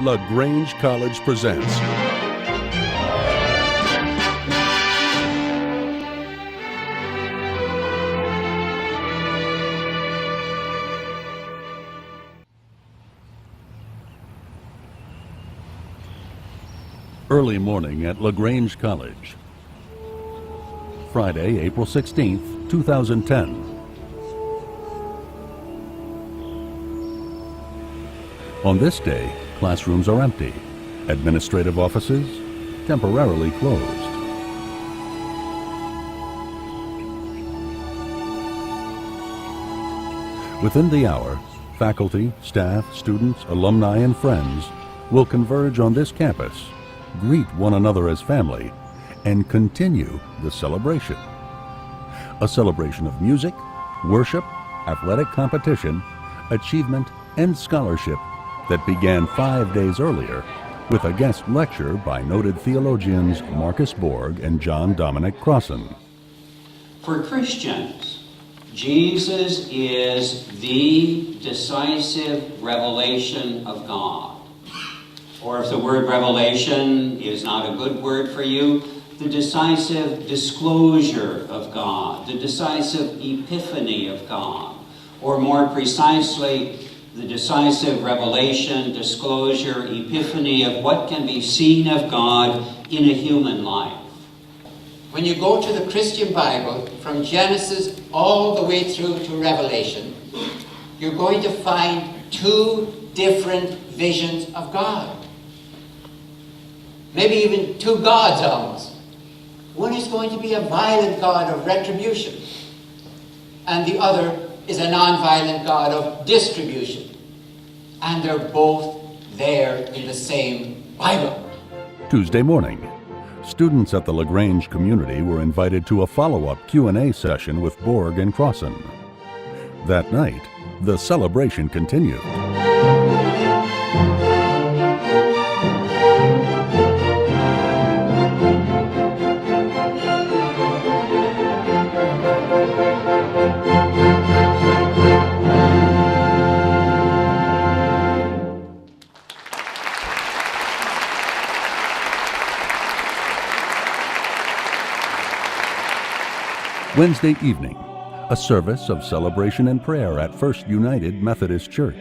LaGrange College presents Early Morning at LaGrange College. Friday, April 16th, 2010. On this day, classrooms are empty. Administrative offices temporarily closed. Within the hour, faculty, staff, students, alumni, and friends will converge on this campus, greet one another as family, and continue the celebration. A celebration of music, worship, athletic competition, achievement, and scholarship that began 5 days earlier with a guest lecture by noted theologians Marcus Borg and John Dominic Crossan. For Christians, Jesus is the decisive revelation of God. Or if the word revelation is not a good word for you, the decisive disclosure of God, the decisive epiphany of God, or more precisely, the decisive revelation, disclosure, epiphany of what can be seen of God in a human life. When you go to the Christian Bible, from Genesis all the way through to Revelation, you're going to find two different visions of God. Maybe even two gods almost. One is going to be a violent God of retribution, and the other is a non-violent God of distribution. And they're both there in the same Bible. Tuesday morning, students at the LaGrange community were invited to a follow-up Q&A session with Borg and Crossan. That night, the celebration continued. Wednesday evening, a service of celebration and prayer at First United Methodist Church.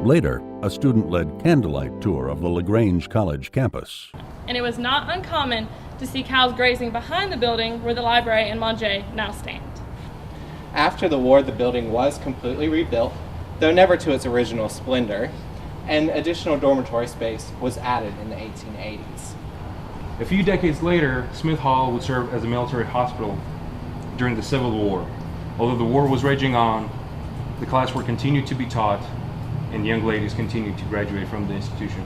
Later, a student-led candlelight tour of the LaGrange College campus. And it was not uncommon to see cows grazing behind the building where the library and manger now stand. After the war, the building was completely rebuilt, though never to its original splendor, and additional dormitory space was added in the 1880s. A few decades later, Smith Hall would serve as a military hospital during the Civil War. Although the war was raging on, the classwork continued to be taught, and young ladies continued to graduate from the institution.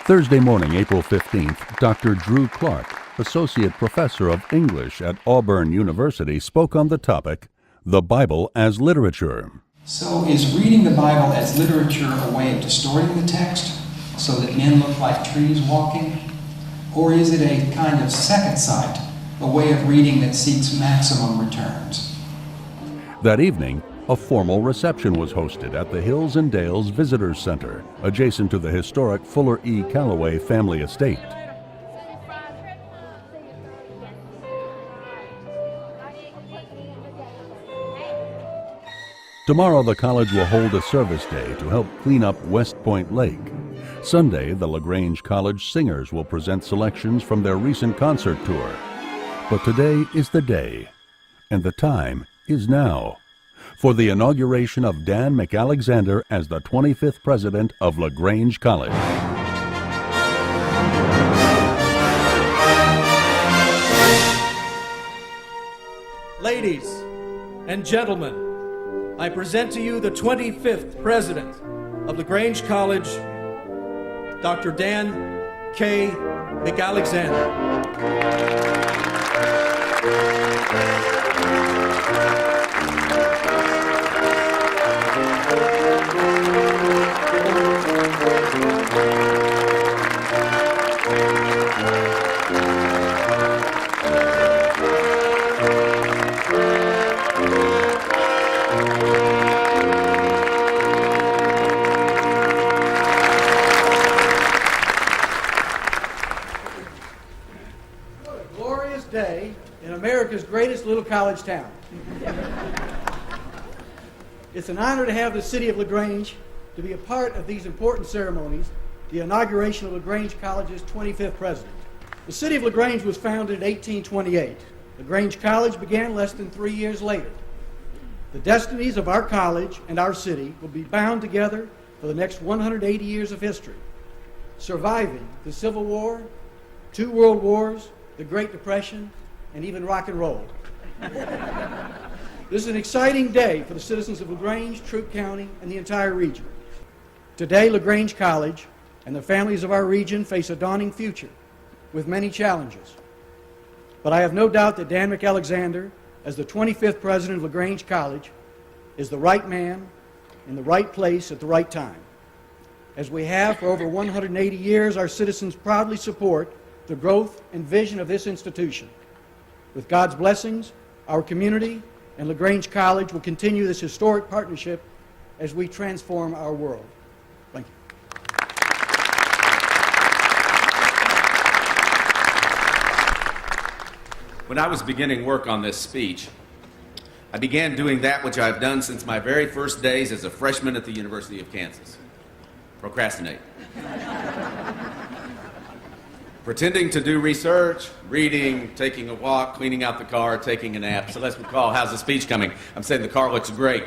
Thursday morning, April 15th, Dr. Drew Clark, Associate Professor of English at Auburn University, spoke on the topic, The Bible as Literature. So is reading the Bible as literature a way of distorting the text so that men look like trees walking? Or is it a kind of second sight, a way of reading that seeks maximum returns? That evening, a formal reception was hosted at the Hills and Dales Visitors Center, adjacent to the historic Fuller E. Calloway family estate. Tomorrow, the college will hold a service day to help clean up West Point Lake. Sunday, the LaGrange College singers will present selections from their recent concert tour. But today is the day, and the time is now, for the inauguration of Dan McAlexander as the 25th president of LaGrange College. Ladies and gentlemen, I present to you the 25th president of LaGrange College, Dr. Dan K. McAlexander. Day in America's greatest little college town. It's an honor to have the city of LaGrange to be a part of these important ceremonies, the inauguration of LaGrange College's 25th president. The city of LaGrange was founded in 1828. LaGrange College began less than 3 years later. The destinies of our college and our city will be bound together for the next 180 years of history, surviving the Civil War, 2 World Wars, the Great Depression, and even rock and roll. This is an exciting day for the citizens of LaGrange, Troup County, and the entire region. Today, LaGrange College and the families of our region face a dawning future with many challenges. But I have no doubt that Dan McAlexander, as the 25th president of LaGrange College, is the right man in the right place at the right time. As we have for over 180 years, our citizens proudly support the growth and vision of this institution. With God's blessings, our community and LaGrange College will continue this historic partnership as we transform our world. Thank you. When I was beginning work on this speech, I began doing that which I've done since my very first days as a freshman at the University of Kansas: procrastinate. Pretending to do research, reading, taking a walk, cleaning out the car, taking a nap. So let's recall, how's the speech coming? I'm saying the car looks great.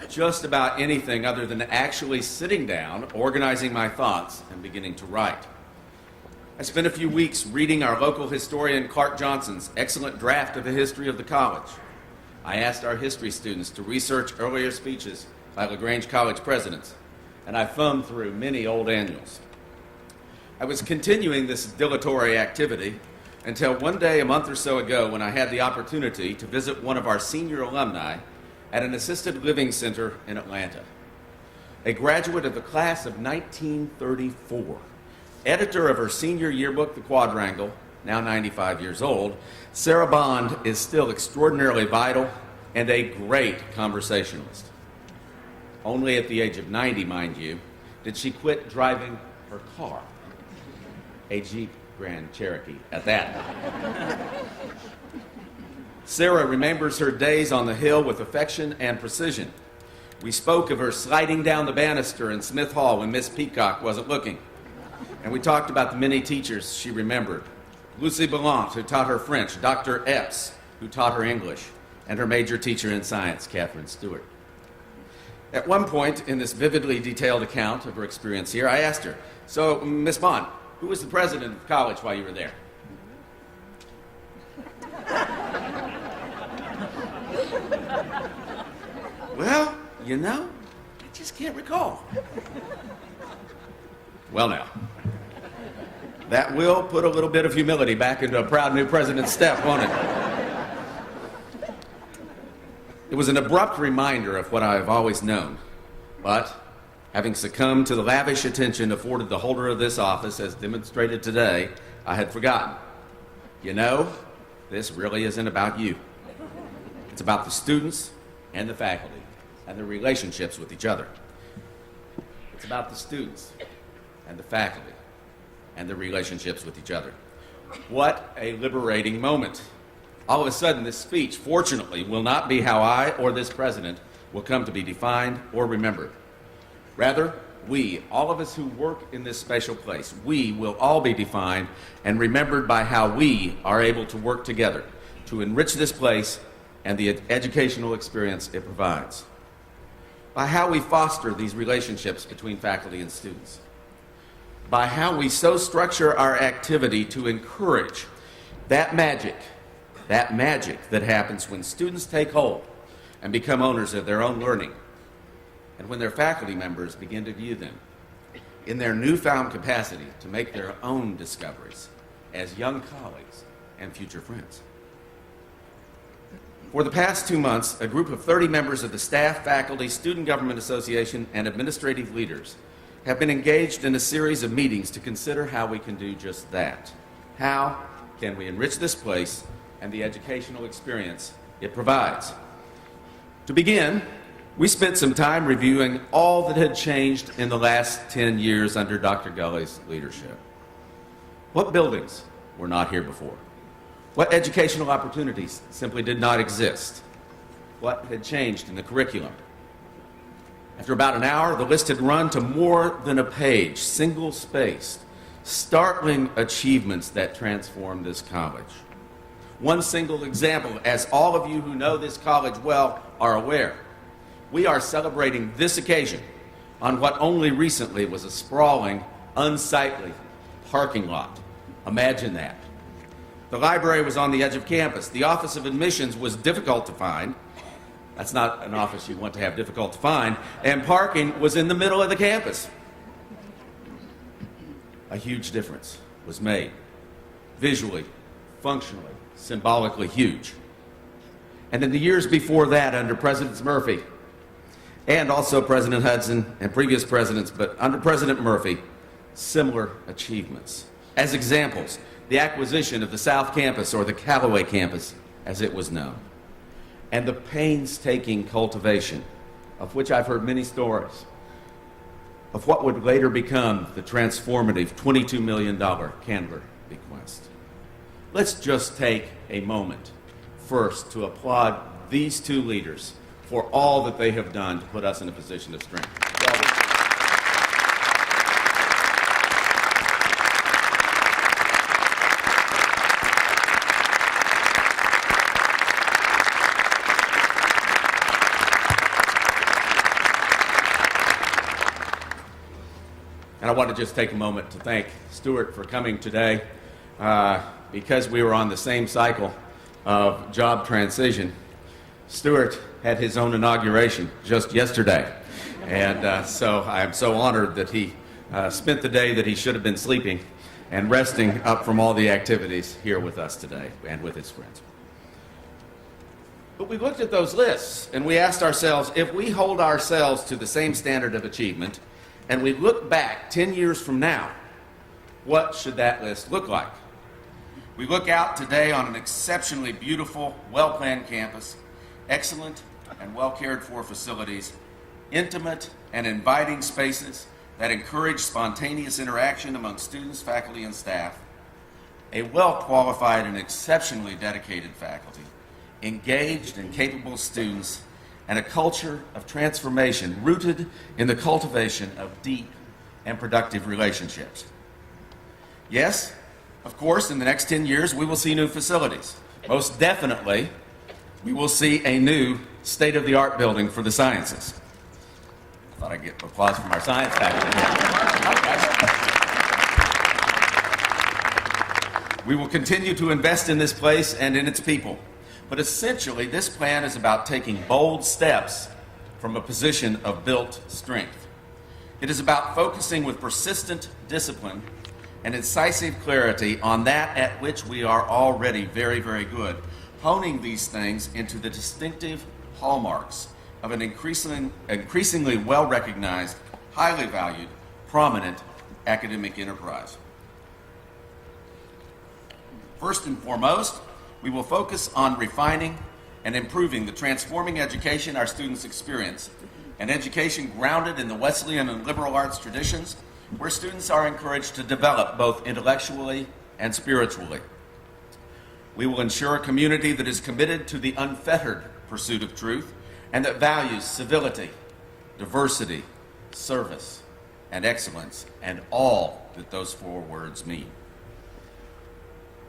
Just about anything other than actually sitting down, organizing my thoughts, and beginning to write. I spent a few weeks reading our local historian Clark Johnson's excellent draft of the history of the college. I asked our history students to research earlier speeches by LaGrange College presidents, and I thumbed through many old annuals. I was continuing this dilatory activity until one day a month or so ago when I had the opportunity to visit one of our senior alumni at an assisted living center in Atlanta. A graduate of the class of 1934, editor of her senior yearbook, The Quadrangle, now 95 years old, Sarah Bond is still extraordinarily vital and a great conversationalist. Only at the age of 90, mind you, did she quit driving her car. A Jeep Grand Cherokee at that. Sarah remembers her days on the Hill with affection and precision. We spoke of her sliding down the banister in Smith Hall when Miss Peacock wasn't looking. And we talked about the many teachers she remembered. Lucy Bellant, who taught her French, Dr. Epps, who taught her English, and her major teacher in science, Catherine Stewart. At one point in this vividly detailed account of her experience here, I asked her, "So, Miss Bond, who was the president of college while you were there?" "Well, you know, I just can't recall." Well now, that will put a little bit of humility back into a proud new president's step, won't it? It was an abrupt reminder of what I have always known, but having succumbed to the lavish attention afforded the holder of this office, as demonstrated today, I had forgotten. You know, this really isn't about you. It's about the students and the faculty and their relationships with each other. It's about the students and the faculty and their relationships with each other. What a liberating moment All of a sudden, this speech, fortunately, will not be how I or this president will come to be defined or remembered. Rather, we, all of us who work in this special place, we will all be defined and remembered by how we are able to work together to enrich this place and the educational experience it provides. By how we foster these relationships between faculty and students. By how we so structure our activity to encourage that magic that happens when students take hold and become owners of their own learning, and when their faculty members begin to view them in their newfound capacity to make their own discoveries as young colleagues and future friends. For the past 2 months, a group of 30 members of the staff, faculty, Student Government Association, and administrative leaders have been engaged in a series of meetings to consider how we can do just that. How can we enrich this place and the educational experience it provides? To begin, we spent some time reviewing all that had changed in the last 10 years under Dr. Gulley's leadership. What buildings were not here before? What educational opportunities simply did not exist? What had changed in the curriculum? After about an hour, the list had run to more than a page, single-spaced, startling achievements that transformed this college. One single example, as all of you who know this college well are aware, we are celebrating this occasion on what only recently was a sprawling, unsightly parking lot. Imagine that. The library was on the edge of campus. The Office of Admissions was difficult to find. That's not an office you want to have difficult to find. And parking was in the middle of the campus. A huge difference was made. Visually, functionally, symbolically huge. And in the years before that, under Presidents Murphy, and also President Hudson and previous presidents, but under President Murphy, similar achievements. As examples, the acquisition of the South Campus, or the Callaway Campus, as it was known, and the painstaking cultivation, of which I've heard many stories, of what would later become the transformative $22 million Candler bequest. Let's just take a moment first to applaud these two leaders for all that they have done to put us in a position of strength. And I want to just take a moment to thank Stuart for coming today. Because we were on the same cycle of job transition, Stuart had his own inauguration just yesterday. And so I am so honored that he spent the day that he should have been sleeping and resting up from all the activities here with us today and with his friends. But we looked at those lists and we asked ourselves, if we hold ourselves to the same standard of achievement and we look back 10 years from now, what should that list look like? We look out today on an exceptionally beautiful, well-planned campus, excellent and well-cared-for facilities, intimate and inviting spaces that encourage spontaneous interaction among students, faculty, and staff, a well-qualified and exceptionally dedicated faculty, engaged and capable students, and a culture of transformation rooted in the cultivation of deep and productive relationships. Yes, of course, in the next 10 years, we will see new facilities. Most definitely, we will see a new state-of-the-art building for the sciences. I thought I'd get applause from our science faculty. We will continue to invest in this place and in its people. But essentially, this plan is about taking bold steps from a position of built strength. It is about focusing with persistent discipline and incisive clarity on that at which we are already very, very good, honing these things into the distinctive hallmarks of an increasingly well-recognized, highly valued, prominent academic enterprise. First and foremost, we will focus on refining and improving the transforming education our students experience, an education grounded in the Wesleyan and liberal arts traditions, where students are encouraged to develop both intellectually and spiritually. We will ensure a community that is committed to the unfettered pursuit of truth and that values civility, diversity, service, and excellence, and all that those four words mean.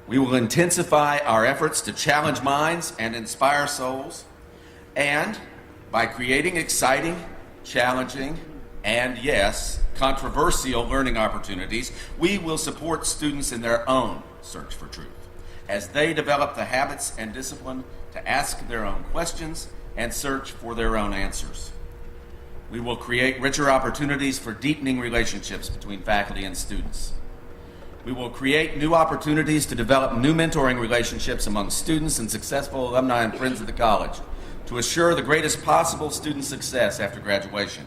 We will intensify our efforts to challenge minds and inspire souls, and by creating exciting, challenging, and yes, controversial learning opportunities, we will support students in their own search for truth as they develop the habits and discipline to ask their own questions and search for their own answers. We will create richer opportunities for deepening relationships between faculty and students. We will create new opportunities to develop new mentoring relationships among students and successful alumni and friends of the college to assure the greatest possible student success after graduation.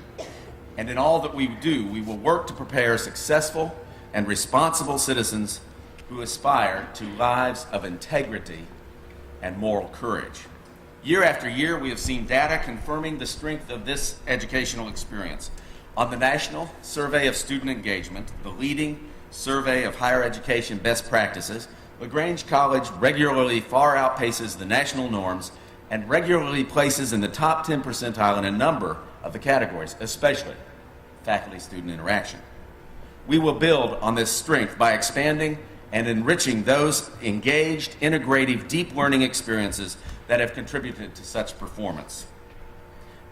And in all that we do, we will work to prepare successful and responsible citizens who aspire to lives of integrity and moral courage. Year after year, we have seen data confirming the strength of this educational experience. On the National Survey of Student Engagement, the leading survey of higher education best practices, LaGrange College regularly far outpaces the national norms and regularly places in the top 10 percentile in a number of the categories, especially faculty-student interaction. We will build on this strength by expanding and enriching those engaged, integrative, deep learning experiences that have contributed to such performance.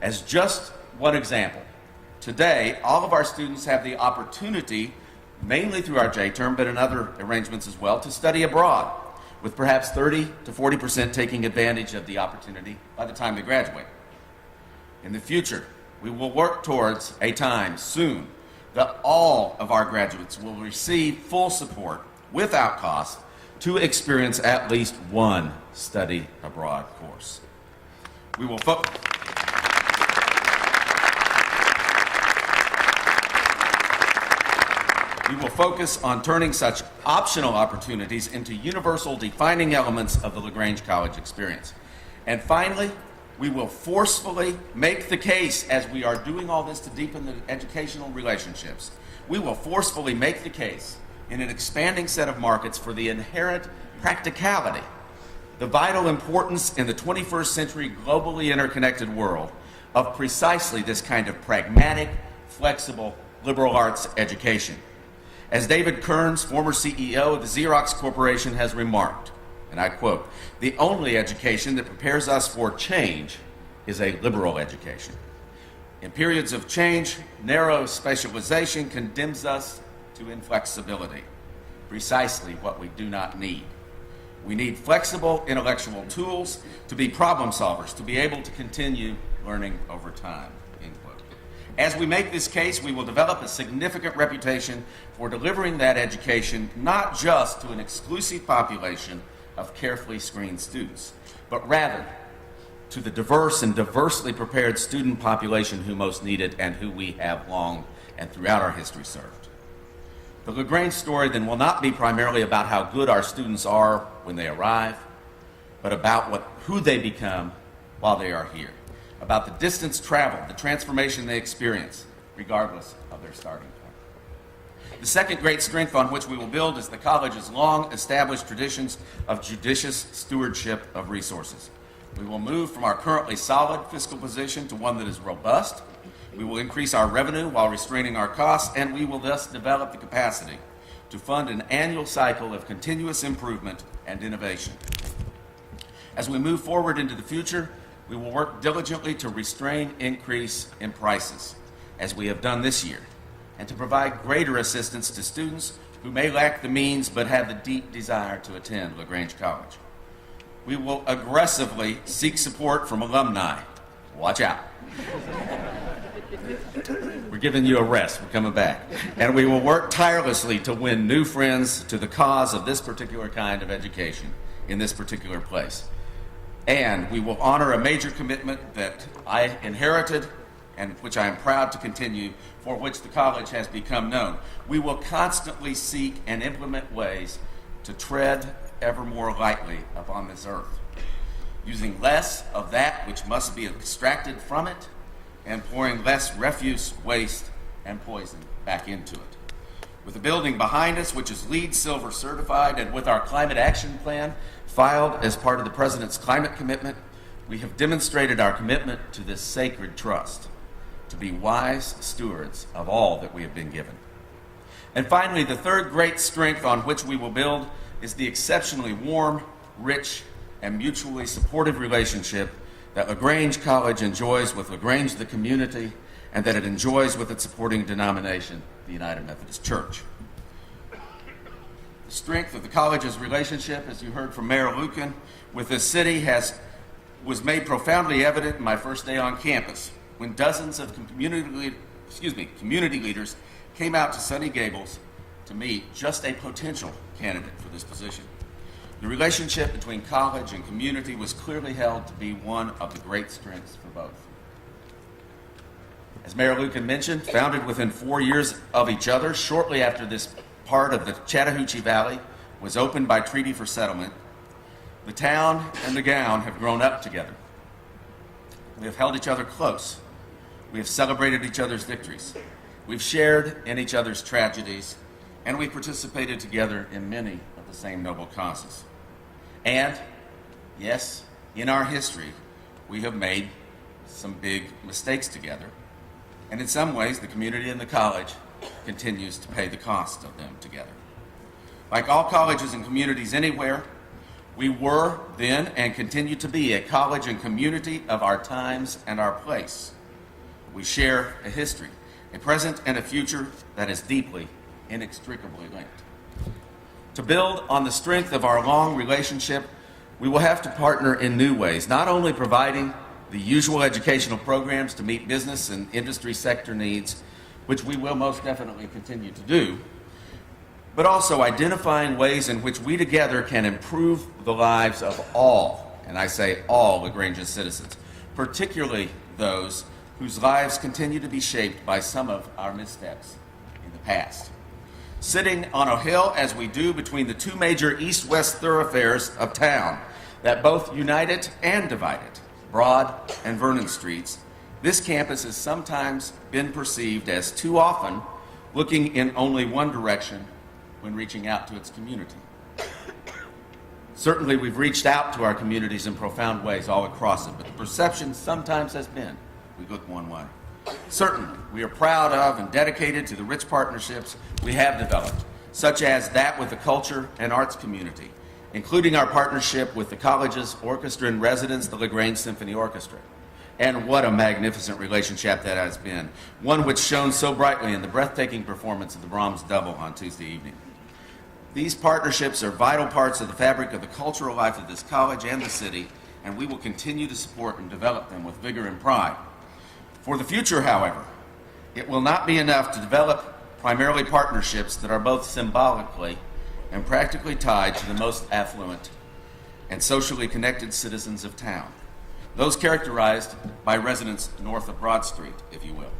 As just one example, today all of our students have the opportunity, mainly through our J-term, but in other arrangements as well, to study abroad, with perhaps 30 to 40% taking advantage of the opportunity by the time they graduate. In the future, we will work towards a time soon that all of our graduates will receive full support without cost to experience at least one study abroad course. We will focus on turning such optional opportunities into universal defining elements of the LaGrange College experience. And finally, we will forcefully make the case, as we are doing all this to deepen the educational relationships, we will forcefully make the case in an expanding set of markets for the inherent practicality, the vital importance in the 21st century globally interconnected world of precisely this kind of pragmatic, flexible, liberal arts education. As David Kearns, former CEO of the Xerox Corporation, has remarked, and I quote, "The only education that prepares us for change is a liberal education. In periods of change, narrow specialization condemns us to inflexibility, precisely what we do not need. We need flexible intellectual tools to be problem solvers, to be able to continue learning over time." End quote. As we make this case, we will develop a significant reputation for delivering that education not just to an exclusive population of carefully screened students, but rather to the diverse and diversely prepared student population who most need it and who we have long and throughout our history served. The LaGrange story then will not be primarily about how good our students are when they arrive, but about who they become while they are here, about the distance traveled, the transformation they experience, regardless of their starting point. The second great strength on which we will build is the college's long-established traditions of judicious stewardship of resources. We will move from our currently solid fiscal position to one that is robust. We will increase our revenue while restraining our costs, and we will thus develop the capacity to fund an annual cycle of continuous improvement and innovation. As we move forward into the future, we will work diligently to restrain increase in prices, as we have done this year, and to provide greater assistance to students who may lack the means but have the deep desire to attend LaGrange College. We will aggressively seek support from alumni. Watch out. We're giving you a rest. We're coming back. And we will work tirelessly to win new friends to the cause of this particular kind of education in this particular place. And we will honor a major commitment that I inherited and which I am proud to continue, for which the college has become known. We will constantly seek and implement ways to tread ever more lightly upon this earth, using less of that which must be extracted from it and pouring less refuse, waste, and poison back into it. With the building behind us, which is LEED Silver certified, and with our climate action plan filed as part of the President's climate commitment, we have demonstrated our commitment to this sacred trust, to be wise stewards of all that we have been given. And finally, the third great strength on which we will build is the exceptionally warm, rich, and mutually supportive relationship that LaGrange College enjoys with LaGrange the community, and that it enjoys with its supporting denomination, the United Methodist Church. The strength of the college's relationship, as you heard from Mayor Lucan, with this city was made profoundly evident in my first day on campus, when dozens of community leaders came out to Sunny Gables to meet just a potential candidate for this position. The relationship between college and community was clearly held to be one of the great strengths for both. As Mayor Lucan mentioned, founded within 4 years of each other, shortly after this part of the Chattahoochee Valley was opened by treaty for settlement, the town and the gown have grown up together. We have held each other close. We have celebrated each other's victories. We've shared in each other's tragedies, and we participated together in many of the same noble causes. And, yes, in our history, we have made some big mistakes together. And in some ways, the community and the college continues to pay the cost of them together. Like all colleges and communities anywhere, we were then and continue to be a college and community of our times and our place. We share a history, a present and a future that is deeply, inextricably linked. To build on the strength of our long relationship, we will have to partner in new ways, not only providing the usual educational programs to meet business and industry sector needs, which we will most definitely continue to do, but also identifying ways in which we together can improve the lives of all, and I say all, LaGrange's citizens, particularly those whose lives continue to be shaped by some of our missteps in the past. Sitting on a hill as we do between the two major east-west thoroughfares of town that both unite it and divide it, Broad and Vernon Streets, this campus has sometimes been perceived as too often looking in only one direction when reaching out to its community. Certainly, we've reached out to our communities in profound ways all across it, but the perception sometimes has been we look one way. Certainly, we are proud of and dedicated to the rich partnerships we have developed, such as that with the culture and arts community, including our partnership with the college's orchestra in residence, the LaGrange Symphony Orchestra. And what a magnificent relationship that has been, one which shone so brightly in the breathtaking performance of the Brahms Double on Tuesday evening. These partnerships are vital parts of the fabric of the cultural life of this college and the city, and we will continue to support and develop them with vigor and pride. For the future, however, it will not be enough to develop primarily partnerships that are both symbolically and practically tied to the most affluent and socially connected citizens of town, those characterized by residents north of Broad Street, if you will.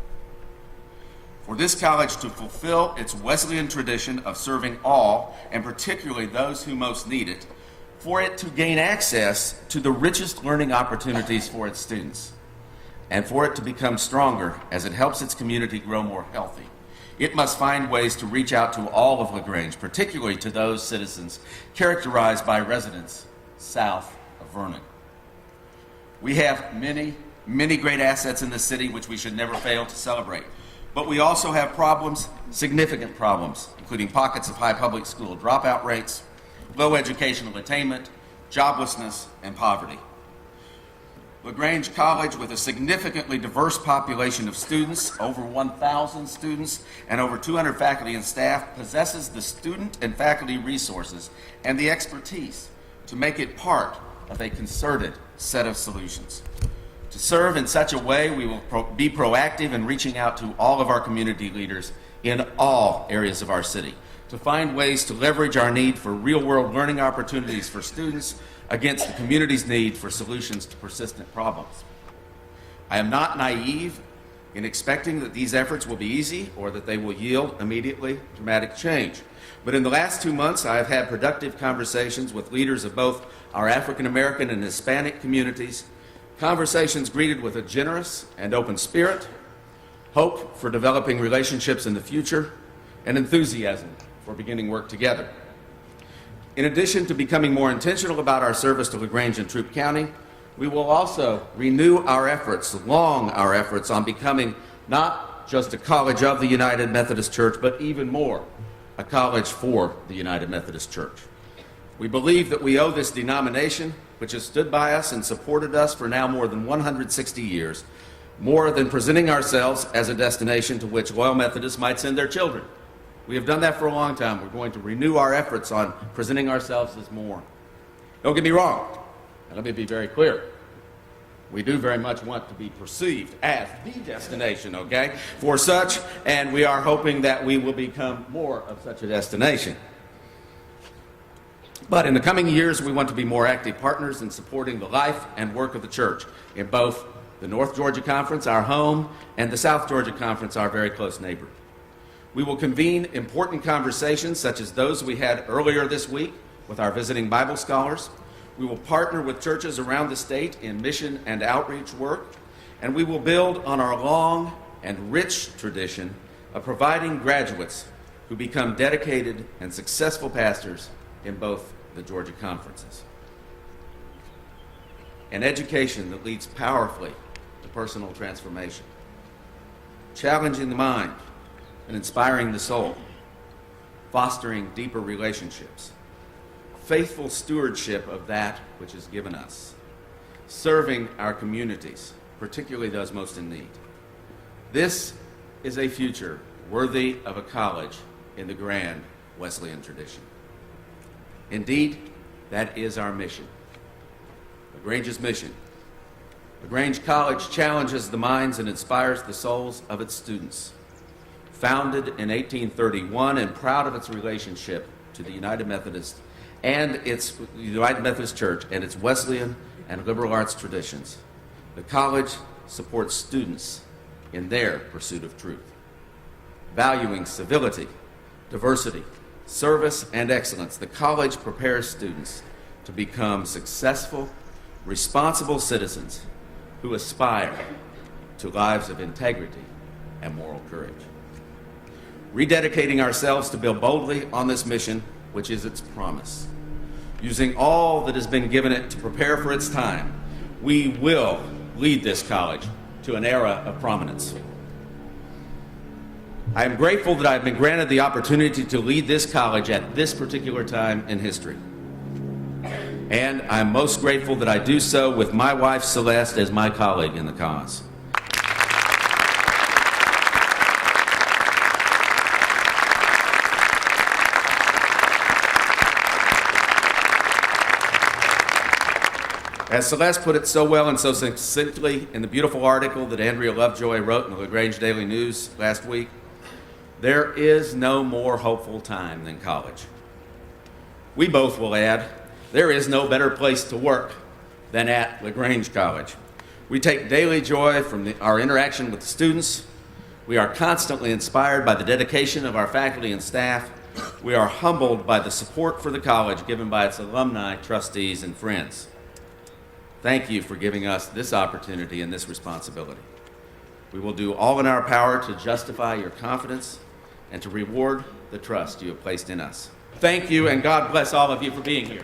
For this college to fulfill its Wesleyan tradition of serving all, and particularly those who most need it, for it to gain access to the richest learning opportunities for its students, and for it to become stronger as it helps its community grow more healthy, it must find ways to reach out to all of LaGrange, particularly to those citizens characterized by residents south of Vernon. We have many, many great assets in this city which we should never fail to celebrate. But we also have problems, significant problems, including pockets of high public school dropout rates, low educational attainment, joblessness, and poverty. LaGrange College, with a significantly diverse population of students, over 1,000 students, and over 200 faculty and staff, possesses the student and faculty resources and the expertise to make it part of a concerted set of solutions. To serve in such a way, we will be proactive in reaching out to all of our community leaders in all areas of our city, to find ways to leverage our need for real-world learning opportunities for students against the community's need for solutions to persistent problems. I am not naive in expecting that these efforts will be easy or that they will yield immediately dramatic change. But in the last 2 months, I have had productive conversations with leaders of both our African American and Hispanic communities, conversations greeted with a generous and open spirit, hope for developing relationships in the future, and enthusiasm for beginning work together. In addition to becoming more intentional about our service to LaGrange and Troup County, we will also renew our efforts on becoming not just a college of the United Methodist Church, but even more, a college for the United Methodist Church. We believe that we owe this denomination, which has stood by us and supported us for now more than 160 years, more than presenting ourselves as a destination to which loyal Methodists might send their children. We have done that for a long time. We're going to renew our efforts on presenting ourselves as more. Don't get me wrong, and let me be very clear. We do very much want to be perceived as the destination, okay, for such, and we are hoping that we will become more of such a destination. But in the coming years, we want to be more active partners in supporting the life and work of the church in both the North Georgia Conference, our home, and the South Georgia Conference, our very close neighbor. We will convene important conversations such as those we had earlier this week with our visiting Bible scholars. We will partner with churches around the state in mission and outreach work, and we will build on our long and rich tradition of providing graduates who become dedicated and successful pastors in both the Georgia conferences. An education that leads powerfully to personal transformation, challenging the mind and inspiring the soul, fostering deeper relationships, faithful stewardship of that which is given us, serving our communities, particularly those most in need. This is a future worthy of a college in the grand Wesleyan tradition. Indeed, that is our mission. LaGrange's mission. LaGrange College challenges the minds and inspires the souls of its students. Founded in 1831 and proud of its relationship to the United Methodist Church and its Wesleyan and liberal arts traditions, the college supports students in their pursuit of truth. Valuing civility, diversity, service, and excellence, the college prepares students to become successful, responsible citizens who aspire to lives of integrity and moral courage. Rededicating ourselves to build boldly on this mission, which is its promise. Using all that has been given it to prepare for its time, we will lead this college to an era of prominence. I am grateful that I've been granted the opportunity to lead this college at this particular time in history. And I'm most grateful that I do so with my wife, Celeste, as my colleague in the cause. As Celeste put it so well and so succinctly in the beautiful article that Andrea Lovejoy wrote in the LaGrange Daily News last week, there is no more hopeful time than college. We both will add, there is no better place to work than at LaGrange College. We take daily joy from our interaction with the students. We are constantly inspired by the dedication of our faculty and staff. We are humbled by the support for the college given by its alumni, trustees, and friends. Thank you for giving us this opportunity and this responsibility. We will do all in our power to justify your confidence and to reward the trust you have placed in us. Thank you, and God bless all of you for being here.